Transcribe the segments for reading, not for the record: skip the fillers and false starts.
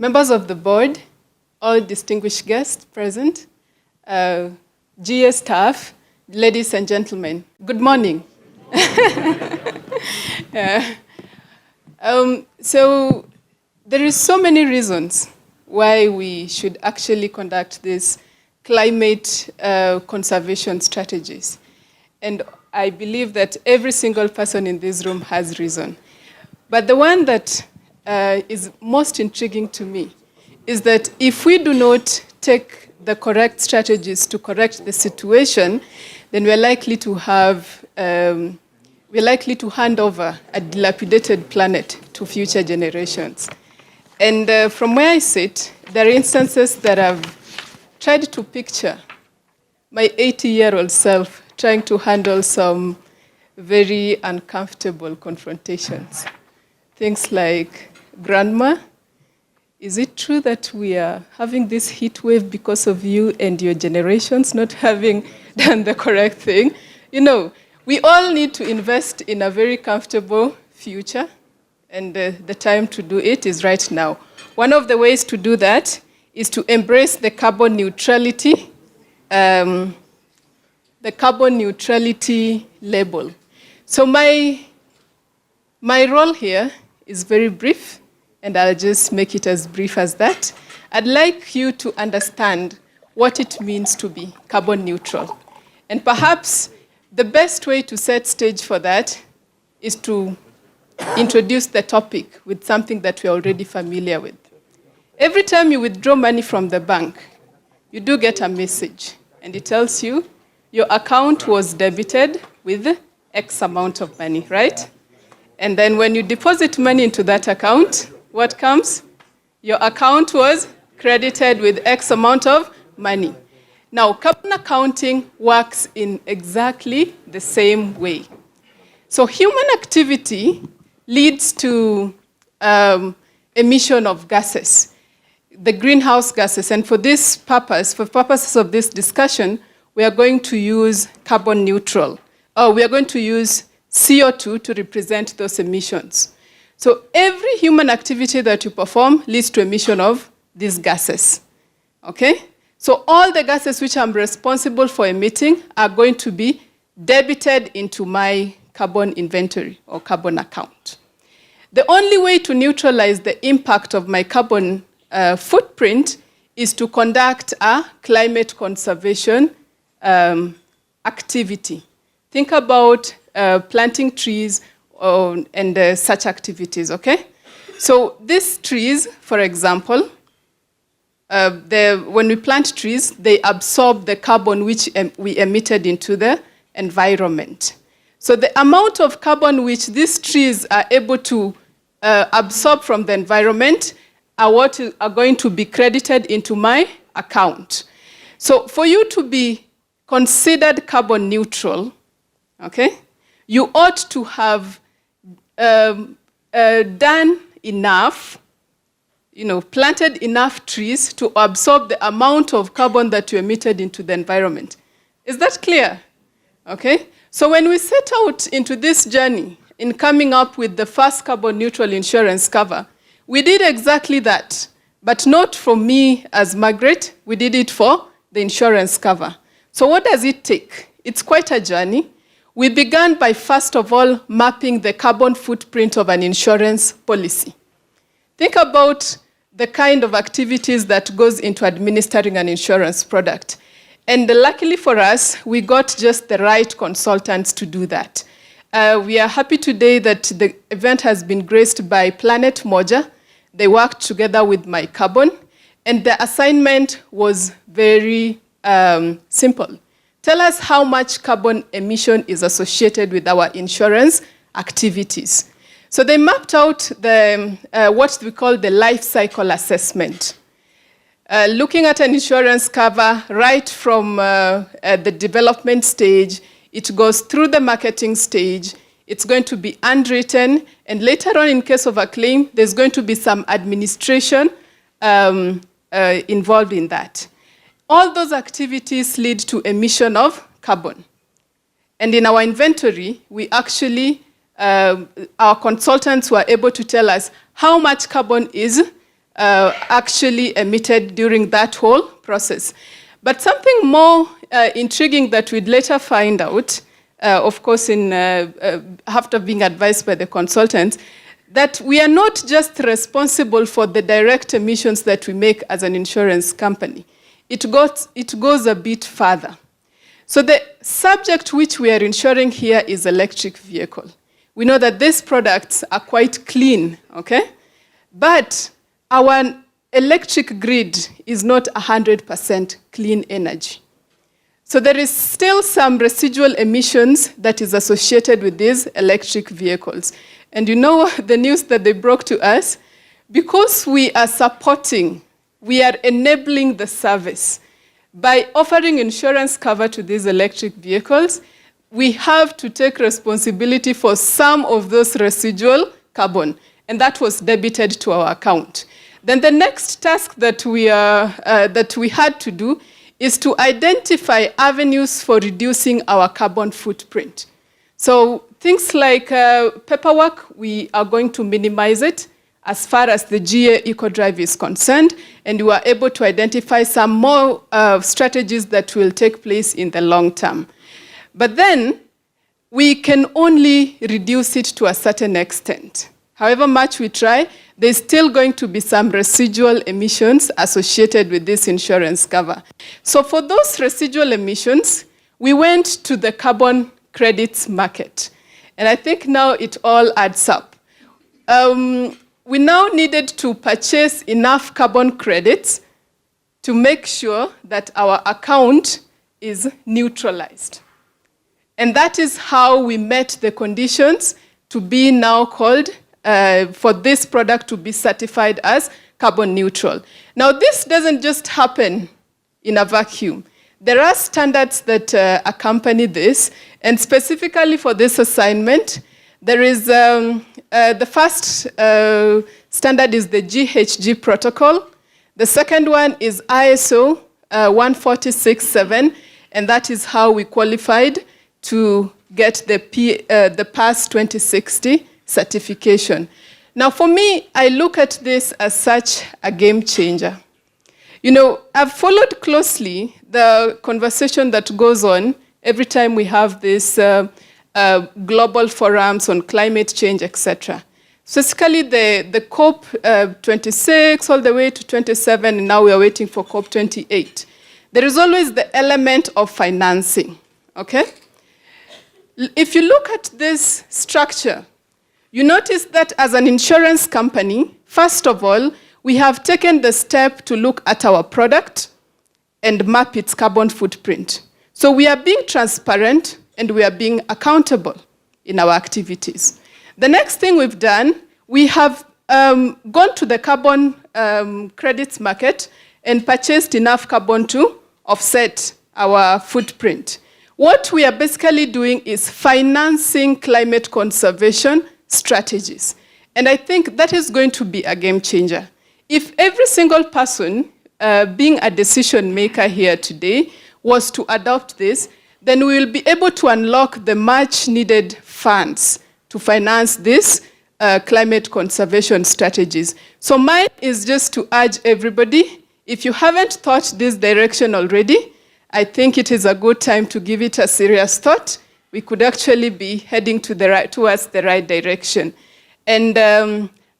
members of the board, all distinguished guests present, GA staff, ladies and gentlemen, good morning. So there is so many reasons why we should actually conduct these climate conservation strategies. And I believe that every single person in this room has reason. But the one that is most intriguing to me is that if we do not take the correct strategies to correct the situation, then we're likely to hand over a dilapidated planet to future generations. And from where I sit, there are instances that I've tried to picture my 80-year-old self trying to handle some very uncomfortable confrontations. Things like, Grandma, is it true that we are having this heat wave because of you and your generations not having done the correct thing? You know, we all need to invest in a very comfortable future, and the time to do it is right now. One of the ways to do that is to embrace the carbon neutrality label. So my role here is very brief, and I'll just make it as brief as that. I'd like you to understand what it means to be carbon neutral. And perhaps the best way to set stage for that is to introduce the topic with something that we're already familiar with. Every time you withdraw money from the bank, you do get a message, and it tells you your account was debited with X amount of money, right? And then when you deposit money into that account, what comes? Your account was credited with X amount of money. Now, carbon accounting works in exactly the same way. So human activity leads to emission of gases, the greenhouse gases. And for this purpose, for purposes of this discussion, we are going to use carbon neutral. We are going to use CO2 to represent those emissions. So every human activity that you perform leads to emission of these gases, okay? So all the gases which I'm responsible for emitting are going to be debited into my carbon inventory or carbon account. The only way to neutralize the impact of my carbon footprint is to conduct a climate conservation activity. Think about planting trees and such activities, okay? So these trees, for example, when we plant trees, they absorb the carbon which we emitted into the environment. So the amount of carbon which these trees are able to absorb from the environment are what are going to be credited into my account. So for you to be considered carbon neutral, okay, you ought to have done enough, planted enough trees to absorb the amount of carbon that you emitted into the environment. Is that clear? Okay? So when we set out into this journey in coming up with the first carbon neutral insurance cover, we did exactly that, but not for me as Margaret, we did it for the insurance cover. So what does it take? It's quite a journey. We began by, first of all, mapping the carbon footprint of an insurance policy. Think about the kind of activities that goes into administering an insurance product. And luckily for us, we got just the right consultants to do that. We are happy today that the event has been graced by Planet Moja. They worked together with My Carbon, and the assignment was very simple. Tell us how much carbon emission is associated with our insurance activities. So they mapped out what we call the life cycle assessment. Looking at an insurance cover right from the development stage, it goes through the marketing stage, it's going to be underwritten, and later on, in case of a claim, there's going to be some administration involved in that. All those activities lead to emission of carbon. And in our inventory, we actually, our consultants were able to tell us how much carbon is actually emitted during that whole process. But something more intriguing that we'd later find out, of course, after being advised by the consultants, that we are not just responsible for the direct emissions that we make as an insurance company. It goes a bit further. So the subject which we are insuring here is electric vehicle. We know that these products are quite clean, okay? But our electric grid is not 100% clean energy. So there is still some residual emissions that is associated with these electric vehicles. And you know the news that they broke to us? Because we are enabling the service. By offering insurance cover to these electric vehicles, we have to take responsibility for some of those residual carbon, and that was debited to our account. Then the next task that we had to do is to identify avenues for reducing our carbon footprint. So things like paperwork, we are going to minimize it as far as the GA EcoDrive is concerned, and we are able to identify some more strategies that will take place in the long term. But then, we can only reduce it to a certain extent. However much we try, there's still going to be some residual emissions associated with this insurance cover. So for those residual emissions, we went to the carbon credits market. And I think now it all adds up. We now needed to purchase enough carbon credits to make sure that our account is neutralized. And that is how we met the conditions to be now called, for this product to be certified as carbon neutral. Now, this doesn't just happen in a vacuum. There are standards that accompany this, and specifically for this assignment, there is the first standard is the GHG protocol. The second one is ISO 146.7, and that is how we qualified to get the PAS 2060 certification. Now, for me, I look at this as such a game changer. You know, I've followed closely the conversation that goes on every time we have this global forums on climate change, etc. Specifically, the COP 26 all the way to 27, and now we are waiting for COP 28. There is always the element of financing, okay? If you look at this structure, you notice that as an insurance company, first of all, we have taken the step to look at our product and map its carbon footprint. So we are being transparent and we are being accountable in our activities. The next thing we've done, we have gone to the carbon credits market and purchased enough carbon to offset our footprint. What we are basically doing is financing climate conservation strategies. And I think that is going to be a game changer. If every single person being a decision maker here today was to adopt this, then we will be able to unlock the much needed funds to finance these climate conservation strategies. So mine is just to urge everybody, if you haven't thought this direction already, I think it is a good time to give it a serious thought. We could actually be heading towards the right direction. And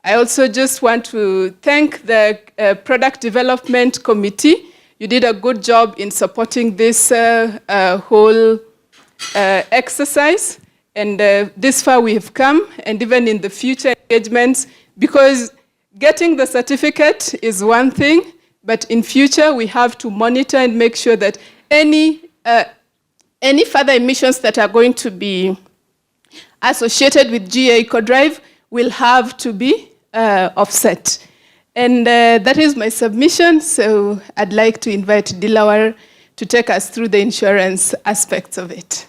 I also just want to thank the Product Development Committee. You did a good job in supporting this whole exercise. And this far we have come, and even in the future engagements, because getting the certificate is one thing, but in future we have to monitor and make sure that any further emissions that are going to be associated with GA EcoDrive will have to be offset. And that is my submission, so I'd like to invite Dilawar to take us through the insurance aspects of it.